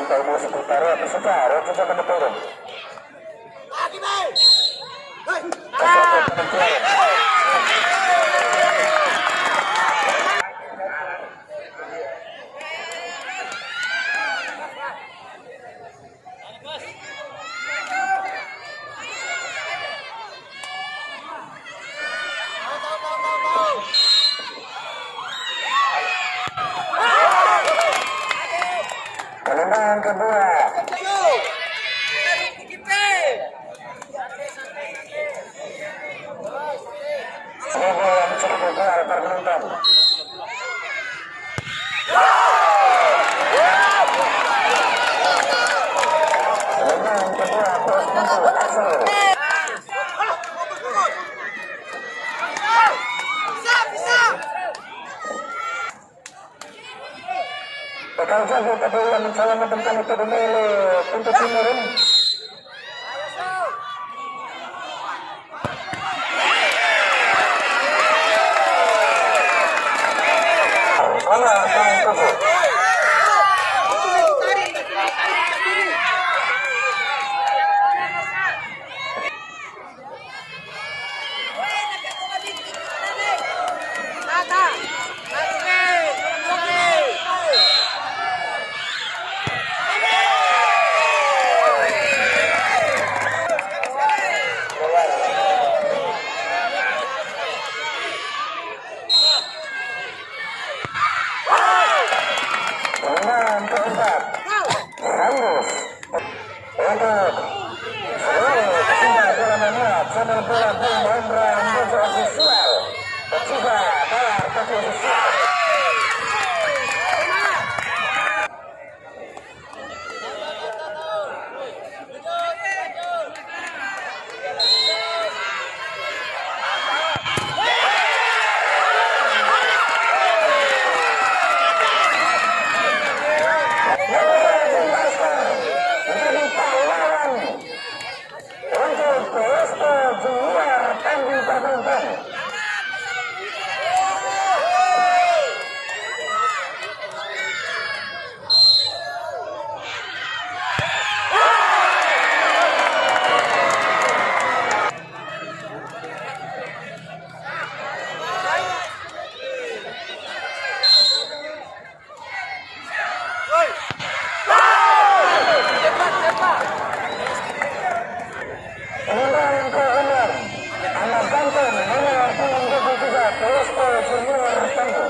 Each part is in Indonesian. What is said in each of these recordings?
memantau musuh utara sekarang juga kena turun. Kemenangan kedua. Semoga yang cukup keluar penonton. Kemenangan kedua terus tentu asal. Bakal jago kedua mencoba menentang itu Dumele untuk timur ini. Kemenangan keempat. Hangus untuk seluruh pecinta bola mania channel bola Bung Hendra Mojo Official dan juga Balar Tapi Official. Kemenangan ke-6 anak Banten nomor 23 Posto Junior Tangguh.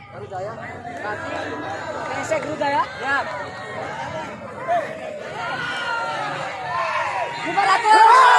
Garudaya. Kaki. Esek Garudaya. Ya. 500!